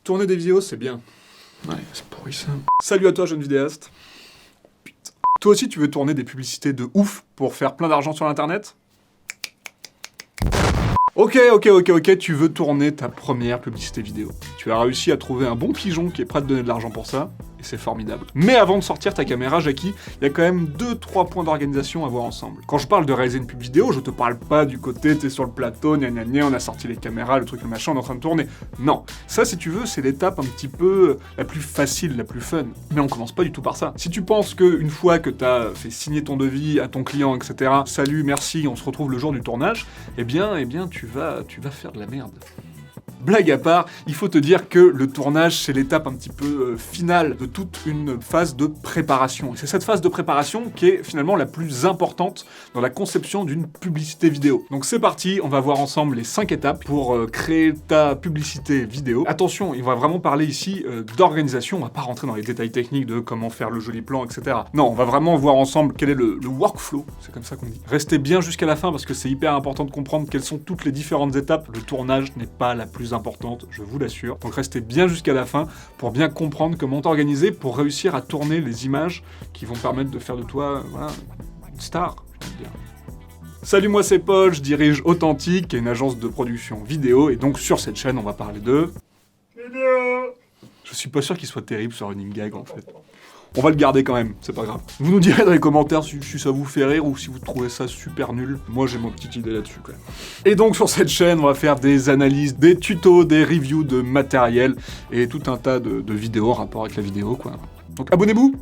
Tourner des vidéos, c'est bien. Ouais, c'est pourri ça. Salut à toi, jeune vidéaste. Putain. Toi aussi, tu veux tourner des publicités de ouf pour faire plein d'argent sur l'internet ? Ok, tu veux tourner ta première publicité vidéo. Tu as réussi à trouver un bon pigeon qui est prêt à te donner de l'argent pour ça, et c'est formidable. Mais avant de sortir ta caméra, Jackie, il y a quand même 2-3 points d'organisation à voir ensemble. Quand je parle de réaliser une pub vidéo, je te parle pas du côté, t'es sur le plateau, gna gna gna, on a sorti les caméras, le truc, le machin, on est en train de tourner. Non, ça si tu veux, c'est l'étape un petit peu la plus facile, la plus fun. Mais on commence pas du tout par ça. Si tu penses qu'une fois que t'as fait signer ton devis à ton client, etc., salut, merci, on se retrouve le jour du tournage, eh bien, tu vas faire de la merde. Blague à part, il faut te dire que le tournage, c'est l'étape un petit peu finale de toute une phase de préparation. Et c'est cette phase de préparation qui est finalement la plus importante dans la conception d'une publicité vidéo. Donc c'est parti, on va voir ensemble les 5 étapes pour créer ta publicité vidéo. Attention, on va vraiment parler ici d'organisation, on va pas rentrer dans les détails techniques de comment faire le joli plan, etc. Non, on va vraiment voir ensemble quel est le workflow, c'est comme ça qu'on dit. Restez bien jusqu'à la fin parce que c'est hyper important de comprendre quelles sont toutes les différentes étapes. Le tournage n'est pas la plus importante, je vous l'assure. Donc restez bien jusqu'à la fin pour bien comprendre comment t'organiser pour réussir à tourner les images qui vont permettre de faire de toi, voilà, une star, je veux dire. Salut, moi c'est Paul, je dirige Authentique, qui est une agence de production vidéo, et donc sur cette chaîne, on va parler de... vidéo. Je suis pas sûr qu'il soit terrible ce running gag, en fait. On va le garder quand même, c'est pas grave. Vous nous direz dans les commentaires si ça vous fait rire ou si vous trouvez ça super nul. Moi j'ai ma petite idée là-dessus quand même. Et donc sur cette chaîne, on va faire des analyses, des tutos, des reviews de matériel et tout un tas de vidéos en rapport avec la vidéo quoi. Donc abonnez-vous.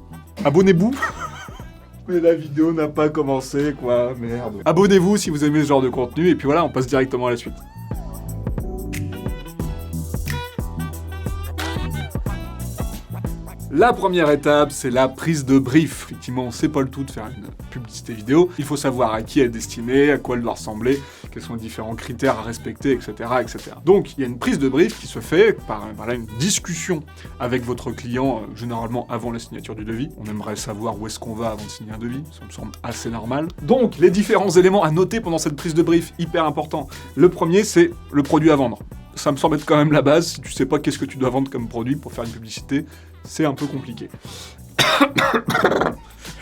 Mais la vidéo n'a pas commencé quoi, merde. Abonnez-vous si vous aimez ce genre de contenu et puis voilà, on passe directement à la suite. La première étape, c'est la prise de brief. Effectivement, c'est pas le tout de faire une publicité vidéo. Il faut savoir à qui elle est destinée, à quoi elle doit ressembler, quels sont les différents critères à respecter, etc., etc. Donc, il y a une prise de brief qui se fait par une discussion avec votre client, généralement avant la signature du devis. On aimerait savoir où est-ce qu'on va avant de signer un devis, ça me semble assez normal. Donc, les différents éléments à noter pendant cette prise de brief, hyper important. Le premier, c'est le produit à vendre. Ça me semble être quand même la base. Si tu sais pas qu'est-ce que tu dois vendre comme produit pour faire une publicité, c'est un peu compliqué.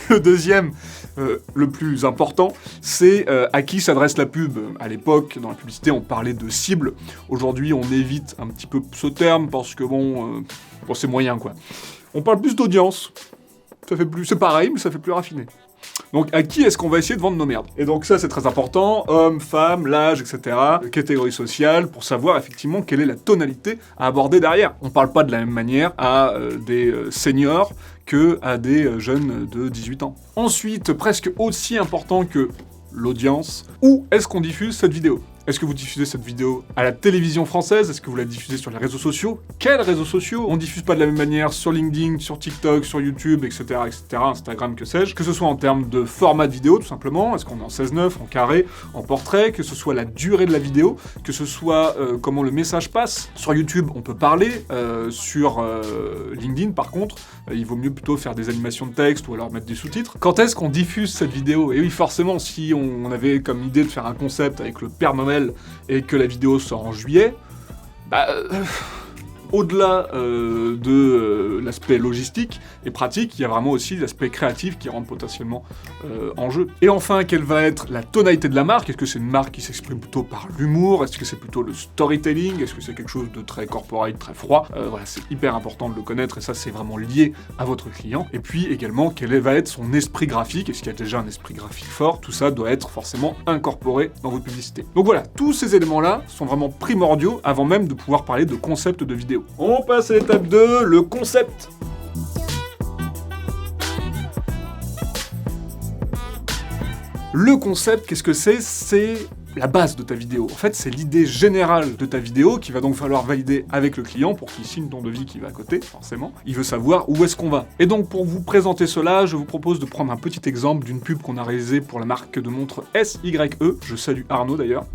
Le deuxième, le plus important, c'est à qui s'adresse la pub. À l'époque, dans la publicité, on parlait de cible. Aujourd'hui, on évite un petit peu ce terme parce que bon, c'est moyen quoi. On parle plus d'audience. C'est pareil, mais ça fait plus raffiné. Donc à qui est-ce qu'on va essayer de vendre nos merdes? Et donc ça c'est très important, hommes, femmes, l'âge, etc. Catégorie sociale, pour savoir effectivement quelle est la tonalité à aborder derrière. On parle pas de la même manière à des seniors que à des jeunes de 18 ans. Ensuite, presque aussi important que l'audience, où est-ce qu'on diffuse cette vidéo? Est-ce que vous diffusez cette vidéo à la télévision française? Est-ce que vous la diffusez sur les réseaux sociaux? Quels réseaux sociaux? On diffuse pas de la même manière sur LinkedIn, sur TikTok, sur YouTube, etc., Instagram, que sais-je. Que ce soit en termes de format de vidéo, tout simplement. Est-ce qu'on est en 16:9, en carré, en portrait? Que ce soit la durée de la vidéo, que ce soit comment le message passe. Sur YouTube, on peut parler. Sur LinkedIn, par contre, il vaut mieux plutôt faire des animations de texte ou alors mettre des sous-titres. Quand est-ce qu'on diffuse cette vidéo? Et oui, forcément, si on avait comme idée de faire un concept avec le Père Noël et que la vidéo sort en juillet, au-delà de l'aspect logistique et pratique, il y a vraiment aussi l'aspect créatif qui rentre potentiellement en jeu. Et enfin, quelle va être la tonalité de la marque? Est-ce que c'est une marque qui s'exprime plutôt par l'humour? Est-ce que c'est plutôt le storytelling? Est-ce que c'est quelque chose de très corporate, très froid? Voilà, c'est hyper important de le connaître et ça, c'est vraiment lié à votre client. Et puis également, quel va être son esprit graphique? Est-ce qu'il y a déjà un esprit graphique fort? Tout ça doit être forcément incorporé dans votre publicité. Donc voilà, tous ces éléments-là sont vraiment primordiaux avant même de pouvoir parler de concept de vidéo. On passe à l'étape 2, le concept. Le concept, qu'est-ce que c'est? C'est la base de ta vidéo. En fait, c'est l'idée générale de ta vidéo qui va donc falloir valider avec le client pour qu'il signe ton devis qui va à côté, forcément. Il veut savoir où est-ce qu'on va. Et donc, pour vous présenter cela, je vous propose de prendre un petit exemple d'une pub qu'on a réalisée pour la marque de montre SYE. Je salue Arnaud d'ailleurs.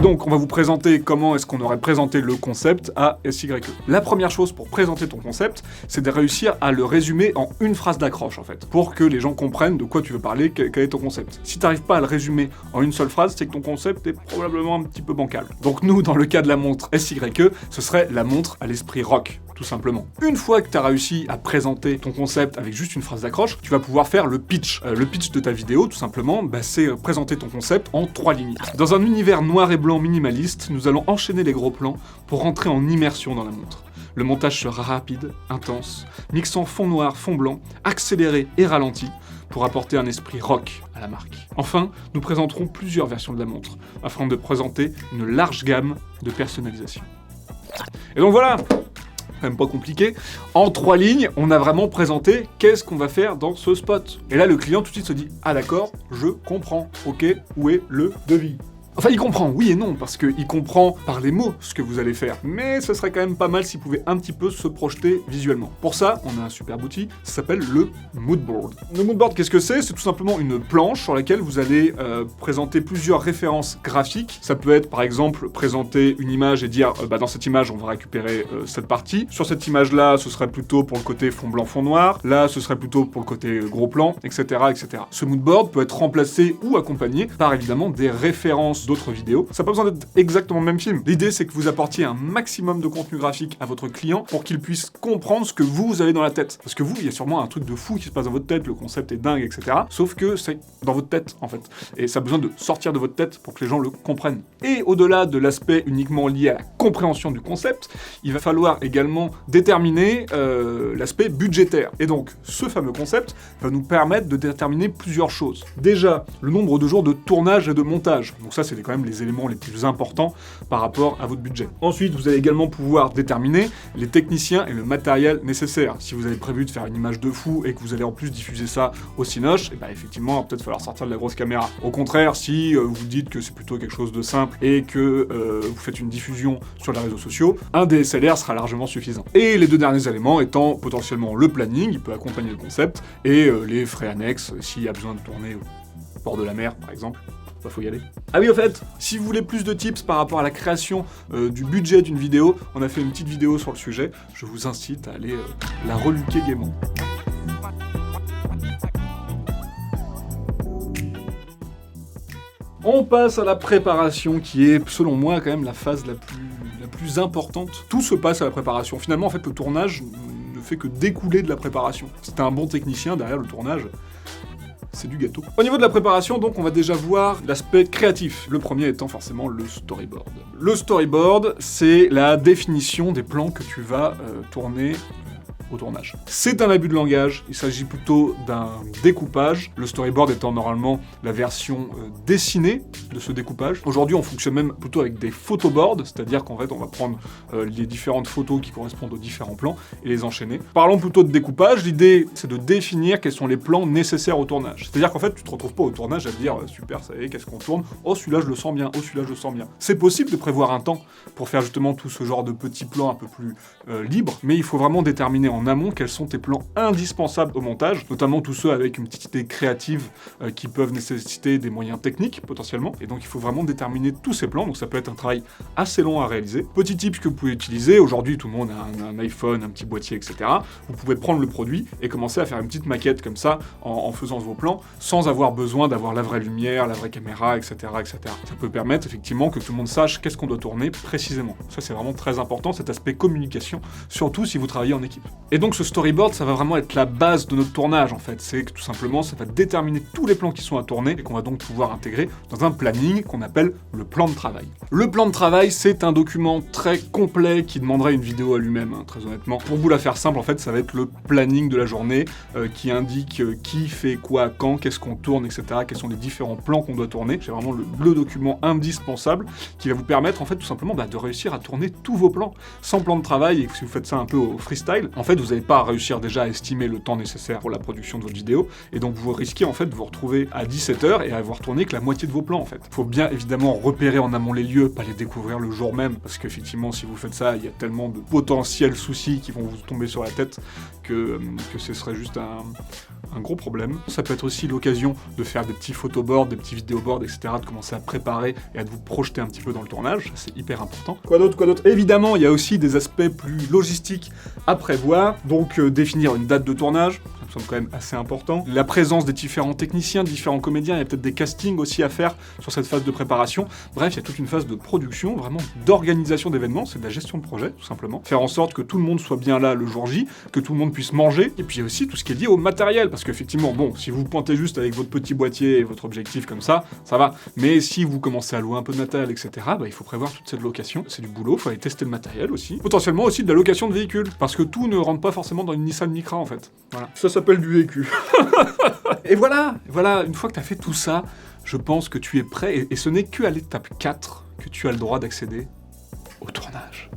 donc, on va vous présenter comment est-ce qu'on aurait présenté le concept à SYE. La première chose pour présenter ton concept, c'est de réussir à le résumer en une phrase d'accroche, en fait, pour que les gens comprennent de quoi tu veux parler, quel est ton concept. Si tu n'arrives pas à le résumer en une seule phrase, c'est que ton concept est probablement un petit peu bancal. Donc nous, dans le cas de la montre SYE, ce serait la montre à l'esprit rock, tout simplement. Une fois que tu as réussi à présenter ton concept avec juste une phrase d'accroche, tu vas pouvoir faire le pitch. Le pitch de ta vidéo, tout simplement, c'est présenter ton concept en 3 lignes. Dans un univers noir et blanc minimaliste, nous allons enchaîner les gros plans pour rentrer en immersion dans la montre. Le montage sera rapide, intense, mixant fond noir, fond blanc, accéléré et ralenti, pour apporter un esprit rock à la marque. Enfin, nous présenterons plusieurs versions de la montre, afin de présenter une large gamme de personnalisation. Et donc voilà, même pas compliqué, en 3 lignes, on a vraiment présenté qu'est-ce qu'on va faire dans ce spot. Et là, le client tout de suite se dit « Ah d'accord, je comprends, ok, où est le devis ?» Enfin, il comprend, oui et non, parce qu'il comprend par les mots ce que vous allez faire, mais ce serait quand même pas mal s'il pouvait un petit peu se projeter visuellement. Pour ça, on a un superbe outil, ça s'appelle le moodboard. Le moodboard, qu'est-ce que c'est? C'est tout simplement une planche sur laquelle vous allez présenter plusieurs références graphiques. Ça peut être, par exemple, présenter une image et dire, dans cette image, on va récupérer cette partie. Sur cette image-là, ce serait plutôt pour le côté fond blanc, fond noir. Là, ce serait plutôt pour le côté gros plan, etc., etc. Ce moodboard peut être remplacé ou accompagné par, évidemment, des références d'autres vidéos. Ça n'a pas besoin d'être exactement le même film. L'idée, c'est que vous apportiez un maximum de contenu graphique à votre client pour qu'il puisse comprendre ce que vous avez dans la tête. Parce que vous, il y a sûrement un truc de fou qui se passe dans votre tête, le concept est dingue, etc. Sauf que c'est dans votre tête, en fait. Et ça a besoin de sortir de votre tête pour que les gens le comprennent. Et au-delà de l'aspect uniquement lié à la compréhension du concept, il va falloir également déterminer l'aspect budgétaire. Et donc, ce fameux concept va nous permettre de déterminer plusieurs choses. Déjà, le nombre de jours de tournage et de montage. Donc ça, c'est quand même les éléments les plus importants par rapport à votre budget. Ensuite, vous allez également pouvoir déterminer les techniciens et le matériel nécessaire. Si vous avez prévu de faire une image de fou et que vous allez en plus diffuser ça au Cinoche, et effectivement, il va peut-être falloir sortir de la grosse caméra. Au contraire, si vous dites que c'est plutôt quelque chose de simple et que vous faites une diffusion sur les réseaux sociaux, un DSLR sera largement suffisant. Et les 2 derniers éléments étant potentiellement le planning, il peut accompagner le concept, et les frais annexes, s'il y a besoin de tourner au bord de la mer, par exemple. Faut y aller. Ah oui, au fait, si vous voulez plus de tips par rapport à la création du budget d'une vidéo, on a fait une petite vidéo sur le sujet. Je vous incite à aller la reluquer gaiement. On passe à la préparation qui est, selon moi, quand même la phase la plus importante. Tout se passe à la préparation. Finalement, en fait, le tournage ne fait que découler de la préparation. Si t'es un bon technicien, derrière le tournage, c'est du gâteau. Au niveau de la préparation, donc, on va déjà voir l'aspect créatif. Le premier étant forcément le storyboard. Le storyboard, c'est la définition des plans que tu vas tourner au tournage. C'est un abus de langage, il s'agit plutôt d'un découpage, le storyboard étant normalement la version dessinée de ce découpage. Aujourd'hui, on fonctionne même plutôt avec des photoboards, c'est-à-dire qu'en fait, on va prendre les différentes photos qui correspondent aux différents plans et les enchaîner. Parlons plutôt de découpage, l'idée, c'est de définir quels sont les plans nécessaires au tournage. C'est-à-dire qu'en fait, tu te retrouves pas au tournage à te dire super, ça y est, qu'est-ce qu'on tourne? Oh, celui-là, je le sens bien, oh, celui-là, je le sens bien. C'est possible de prévoir un temps pour faire justement tout ce genre de petits plans un peu plus libres, mais il faut vraiment déterminer en amont quels sont tes plans indispensables au montage, notamment tous ceux avec une petite idée créative qui peuvent nécessiter des moyens techniques potentiellement, et donc il faut vraiment déterminer tous ces plans, donc ça peut être un travail assez long à réaliser. Petit tip que vous pouvez utiliser, aujourd'hui tout le monde a un iPhone, un petit boîtier, etc. Vous pouvez prendre le produit et commencer à faire une petite maquette comme ça en faisant vos plans, sans avoir besoin d'avoir la vraie lumière, la vraie caméra, etc., etc. Ça peut permettre effectivement que tout le monde sache qu'est-ce qu'on doit tourner précisément. Ça c'est vraiment très important, cet aspect communication, surtout si vous travaillez en équipe. Et donc ce storyboard, ça va vraiment être la base de notre tournage en fait. C'est que tout simplement, ça va déterminer tous les plans qui sont à tourner et qu'on va donc pouvoir intégrer dans un planning qu'on appelle le plan de travail. Le plan de travail, c'est un document très complet qui demanderait une vidéo à lui-même, hein, très honnêtement. Pour vous la faire simple, en fait, ça va être le planning de la journée qui indique qui fait quoi, quand, qu'est-ce qu'on tourne, etc. Quels sont les différents plans qu'on doit tourner. C'est vraiment le document indispensable qui va vous permettre en fait tout simplement de réussir à tourner tous vos plans. Sans plan de travail, et que si vous faites ça un peu au freestyle, en fait, vous n'allez pas réussir déjà à estimer le temps nécessaire pour la production de votre vidéo, et donc vous risquez en fait de vous retrouver à 17h et à avoir tourné que la moitié de vos plans en fait. Il faut bien évidemment repérer en amont les lieux, pas les découvrir le jour même, parce qu'effectivement si vous faites ça, il y a tellement de potentiels soucis qui vont vous tomber sur la tête que ce serait juste un gros problème. Ça peut être aussi l'occasion de faire des petits photoboards, des petits vidéoboards, etc., de commencer à préparer et à vous projeter un petit peu dans le tournage, c'est hyper important. Quoi d'autre? Évidemment, il y a aussi des aspects plus logistiques à prévoir, donc définir une date de tournage, ça me semble quand même assez important. La présence des différents techniciens, différents comédiens, il y a peut-être des castings aussi à faire sur cette phase de préparation. Bref, il y a toute une phase de production, vraiment d'organisation d'événements, c'est de la gestion de projet, tout simplement. Faire en sorte que tout le monde soit bien là le jour J, que tout le monde puisse manger, et puis il y a aussi tout ce qui est lié au matériel, parce qu'effectivement, bon, si vous pointez juste avec votre petit boîtier et votre objectif comme ça va. Mais si vous commencez à louer un peu de matériel, etc., il faut prévoir toute cette location. C'est du boulot, il faut aller tester le matériel aussi. Potentiellement aussi de la location de véhicules, parce que tout ne rentre pas forcément dans une Nissan Micra en fait. Voilà. Ça s'appelle du vécu. Et voilà, une fois que tu as fait tout ça, je pense que tu es prêt, et ce n'est qu'à l'étape 4 que tu as le droit d'accéder au tournage.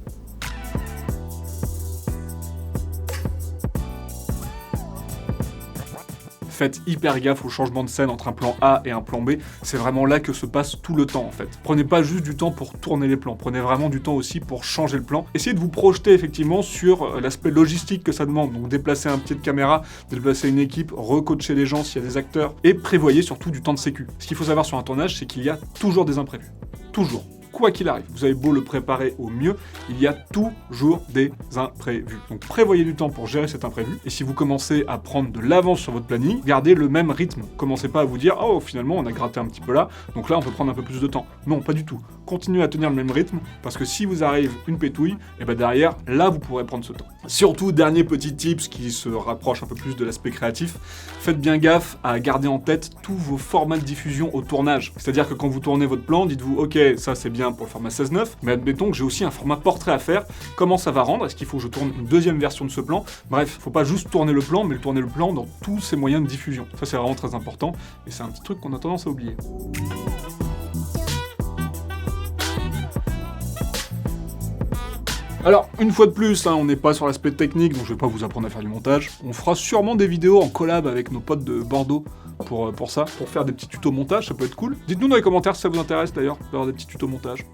Faites hyper gaffe au changement de scène entre un plan A et un plan B, c'est vraiment là que se passe tout le temps en fait. Prenez pas juste du temps pour tourner les plans, prenez vraiment du temps aussi pour changer le plan. Essayez de vous projeter effectivement sur l'aspect logistique que ça demande, donc déplacer un pied de caméra, déplacer une équipe, recoacher les gens s'il y a des acteurs, et prévoyez surtout du temps de sécu. Ce qu'il faut savoir sur un tournage, c'est qu'il y a toujours des imprévus. Toujours. Quoi qu'il arrive, vous avez beau le préparer au mieux, il y a toujours des imprévus. Donc prévoyez du temps pour gérer cet imprévu, et si vous commencez à prendre de l'avance sur votre planning, gardez le même rythme. Commencez pas à vous dire « Oh, finalement, on a gratté un petit peu là, donc là, on peut prendre un peu plus de temps. » Non, pas du tout. Continuez à tenir le même rythme, parce que si vous arrive une pétouille, et ben derrière, là, vous pourrez prendre ce temps. Surtout, dernier petit tips qui se rapproche un peu plus de l'aspect créatif, faites bien gaffe à garder en tête tous vos formats de diffusion au tournage. C'est-à-dire que quand vous tournez votre plan, dites-vous « Ok, ça c'est bien pour le format 16:9, mais admettons que j'ai aussi un format portrait à faire, comment ça va rendre? Est-ce qu'il faut que je tourne une deuxième version de ce plan? » Bref, faut pas juste tourner le plan, mais tourner le plan dans tous ses moyens de diffusion. Ça c'est vraiment très important, et c'est un petit truc qu'on a tendance à oublier. Alors, une fois de plus, on n'est pas sur l'aspect technique, donc je vais pas vous apprendre à faire du montage. On fera sûrement des vidéos en collab avec nos potes de Bordeaux pour ça, pour faire des petits tutos montage, ça peut être cool. Dites-nous dans les commentaires si ça vous intéresse d'ailleurs, d'avoir des petits tutos montage.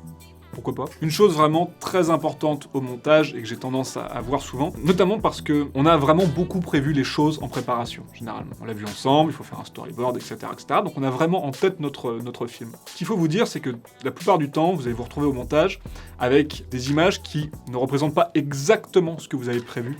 Pourquoi pas. Une chose vraiment très importante au montage, et que j'ai tendance à voir souvent, notamment parce que on a vraiment beaucoup prévu les choses en préparation, généralement. On l'a vu ensemble, il faut faire un storyboard, etc., etc. Donc on a vraiment en tête notre film. Ce qu'il faut vous dire, c'est que la plupart du temps, vous allez vous retrouver au montage avec des images qui ne représentent pas exactement ce que vous avez prévu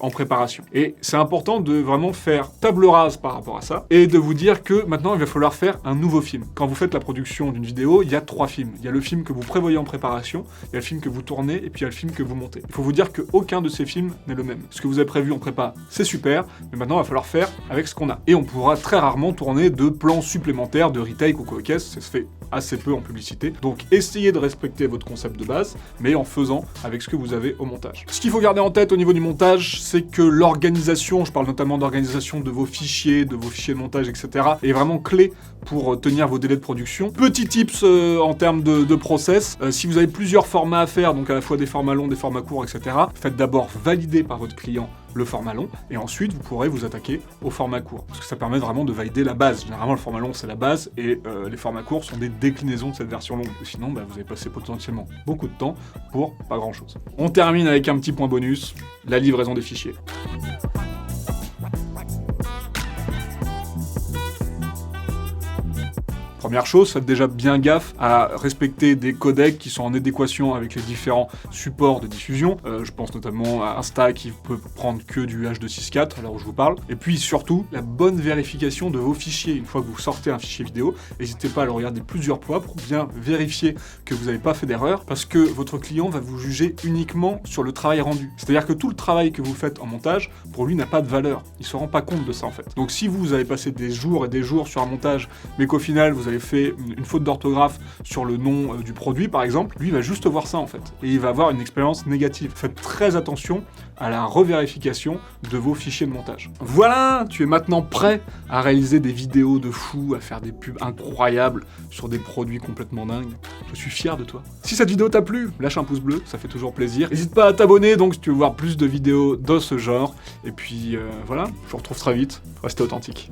en préparation. Et c'est important de vraiment faire table rase par rapport à ça, et de vous dire que maintenant il va falloir faire un nouveau film. Quand vous faites la production d'une vidéo, il y a 3 films. Il y a le film que vous prévoyez en préparation, il y a le film que vous tournez, et puis il y a le film que vous montez. Il faut vous dire qu'aucun de ces films n'est le même. Ce que vous avez prévu en prépa, c'est super, mais maintenant il va falloir faire avec ce qu'on a. Et on pourra très rarement tourner de plans supplémentaires, de retake ou quoi que ça se fait assez peu en publicité. Donc essayez de respecter votre concept de base, mais en faisant avec ce que vous avez au montage. Ce qu'il faut garder en tête au niveau du montage, c'est que l'organisation, je parle notamment d'organisation de vos fichiers de montage, etc., est vraiment clé pour tenir vos délais de production. Petit tips en termes de process, si vous avez plusieurs formats à faire, donc à la fois des formats longs, des formats courts, etc., faites d'abord valider par votre client le format long, et ensuite vous pourrez vous attaquer au format court, parce que ça permet vraiment de valider la base. Généralement le format long c'est la base, et les formats courts sont des déclinaisons de cette version longue, sinon vous allez passer potentiellement beaucoup de temps pour pas grand chose. On termine avec un petit point bonus, la livraison des fichiers. Première chose, faites déjà bien gaffe à respecter des codecs qui sont en adéquation avec les différents supports de diffusion. Je pense notamment à Insta qui peut prendre que du H264 à l'heure où je vous parle. Et puis surtout, la bonne vérification de vos fichiers. Une fois que vous sortez un fichier vidéo, n'hésitez pas à le regarder plusieurs fois pour bien vérifier que vous n'avez pas fait d'erreur, parce que votre client va vous juger uniquement sur le travail rendu. C'est-à-dire que tout le travail que vous faites en montage, pour lui, n'a pas de valeur. Il se rend pas compte de ça en fait. Donc si vous avez passé des jours et des jours sur un montage, mais qu'au final vous avez fait une faute d'orthographe sur le nom du produit par exemple, lui il va juste voir ça en fait, et il va avoir une expérience négative. Faites très attention à la revérification de vos fichiers de montage. Voilà, tu es maintenant prêt à réaliser des vidéos de fou, à faire des pubs incroyables sur des produits complètement dingues. Je suis fier de toi. Si cette vidéo t'a plu, lâche un pouce bleu, ça fait toujours plaisir. N'hésite pas à t'abonner donc si tu veux voir plus de vidéos de ce genre, et puis voilà, je vous retrouve très vite, restez authentiques.